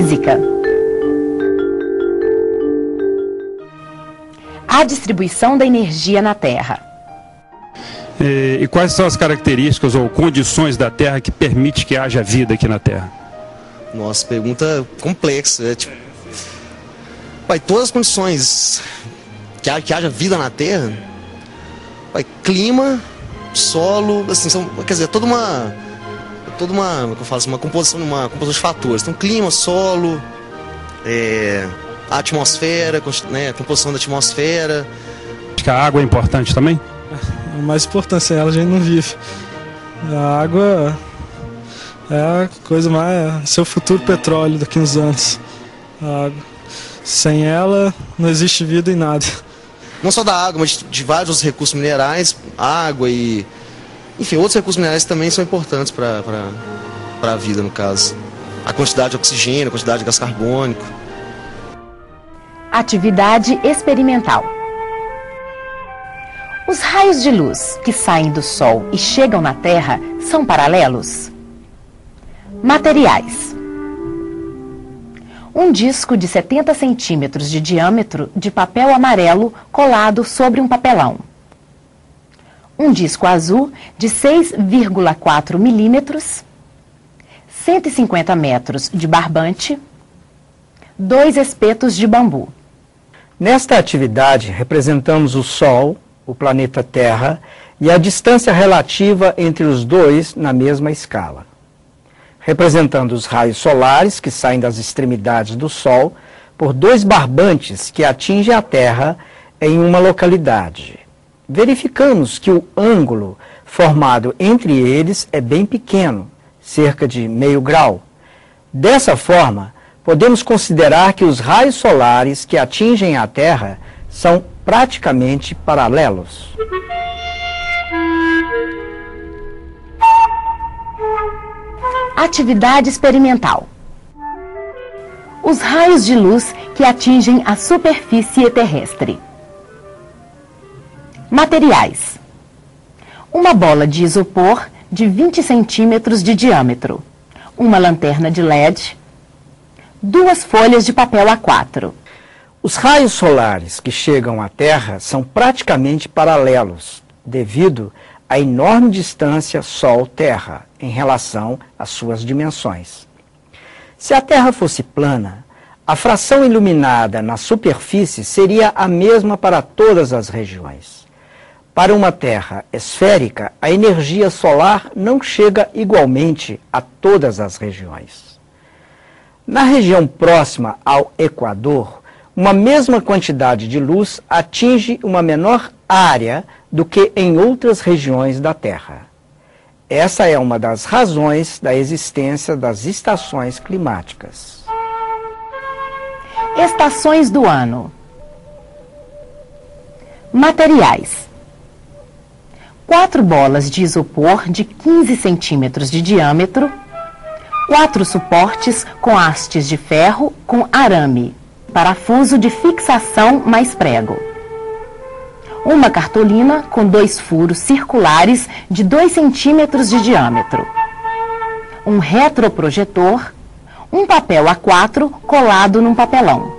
Física. A distribuição da energia na Terra. E quais são as características ou condições da Terra que permite que haja vida aqui na Terra? Nossa, pergunta complexa. Todas as condições que haja vida na Terra, clima, solo, assim, quer dizer, toda uma, como eu falo, uma composição de fatores. Então, clima, solo, a atmosfera, né, a composição da atmosfera. Acho que a água é importante também? A mais importante, sem ela a gente não vive. A água é a coisa mais... seu futuro petróleo daqui a uns anos. A água. Sem ela não existe vida em nada. Não só da água, mas de vários recursos minerais, água e... enfim, outros recursos minerais também são importantes para a vida, no caso. A quantidade de oxigênio, a quantidade de gás carbônico. Atividade experimental. Os raios de luz que saem do Sol e chegam na Terra são paralelos? Materiais. Um disco de 70 centímetros de diâmetro de papel amarelo colado sobre um papelão. Um disco azul de 6,4 milímetros, 150 metros de barbante, 2 espetos de bambu. Nesta atividade, representamos o Sol, o planeta Terra, e a distância relativa entre os dois na mesma escala. Representando os raios solares que saem das extremidades do Sol por 2 barbantes que atingem a Terra em uma localidade. Verificamos que o ângulo formado entre eles é bem pequeno, cerca de meio grau. Dessa forma, podemos considerar que os raios solares que atingem a Terra são praticamente paralelos. Atividade experimental. Os raios de luz que atingem a superfície terrestre. Materiais. Uma bola de isopor de 20 centímetros de diâmetro. Uma lanterna de LED. 2 folhas de papel A4. Os raios solares que chegam à Terra são praticamente paralelos, devido à enorme distância Sol-Terra em relação às suas dimensões. Se a Terra fosse plana, a fração iluminada na superfície seria a mesma para todas as regiões. Para uma Terra esférica, a energia solar não chega igualmente a todas as regiões. Na região próxima ao Equador, uma mesma quantidade de luz atinge uma menor área do que em outras regiões da Terra. Essa é uma das razões da existência das estações climáticas. Estações do ano. Materiais. 4 bolas de isopor de 15 centímetros de diâmetro, 4 suportes com hastes de ferro com arame, parafuso de fixação mais prego. Uma cartolina com 2 furos circulares de 2 centímetros de diâmetro. Um retroprojetor, um papel A4 colado num papelão.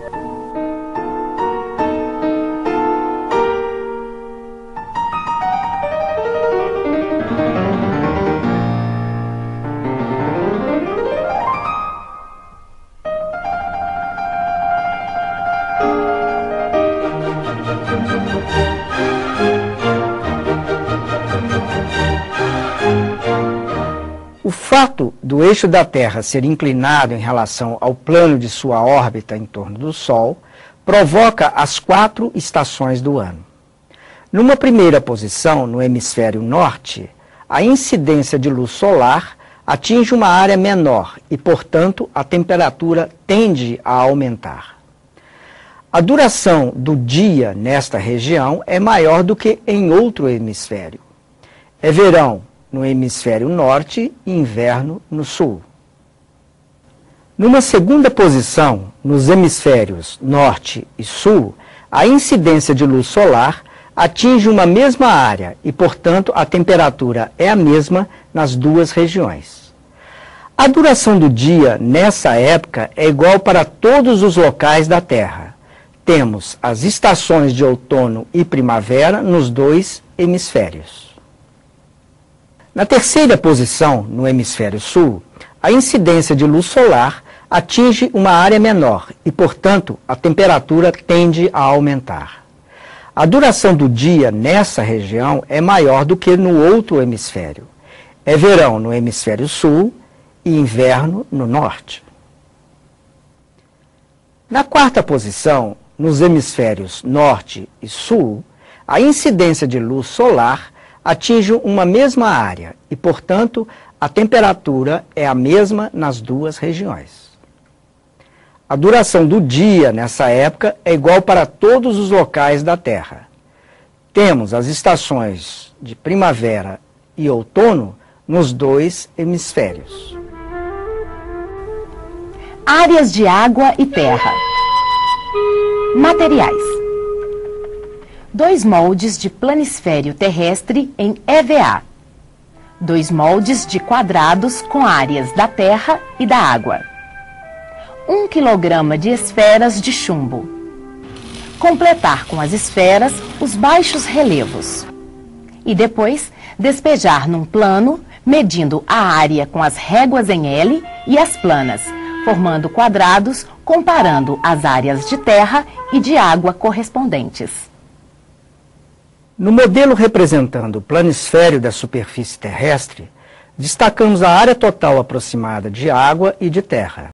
O fato do eixo da Terra ser inclinado em relação ao plano de sua órbita em torno do Sol provoca as 4 estações do ano. Numa primeira posição, no hemisfério norte, a incidência de luz solar atinge uma área menor e, portanto, a temperatura tende a aumentar. A duração do dia nesta região é maior do que em outro hemisfério. É verão no hemisfério norte e inverno no sul. Numa segunda posição, nos hemisférios norte e sul, a incidência de luz solar atinge uma mesma área e, portanto, a temperatura é a mesma nas duas regiões. A duração do dia, nessa época, é igual para todos os locais da Terra. Temos as estações de outono e primavera nos 2 hemisférios. Na terceira posição, no hemisfério sul, a incidência de luz solar atinge uma área menor e, portanto, a temperatura tende a aumentar. A duração do dia nessa região é maior do que no outro hemisfério. É verão no hemisfério sul e inverno no norte. Na quarta posição, nos hemisférios norte e sul, a incidência de luz solar atinge uma mesma área e, portanto, a temperatura é a mesma nas 2 regiões. A duração do dia nessa época é igual para todos os locais da Terra. Temos as estações de primavera e outono nos 2 hemisférios. Áreas de água e terra. Materiais. 2 moldes de planisfério terrestre em EVA. 2 moldes de quadrados com áreas da terra e da água. 1 quilograma de esferas de chumbo. Completar com as esferas os baixos relevos. E depois despejar num plano, medindo a área com as réguas em L e as planas, formando quadrados, comparando as áreas de terra e de água correspondentes. No modelo representando o planisfério da superfície terrestre, destacamos a área total aproximada de água e de terra.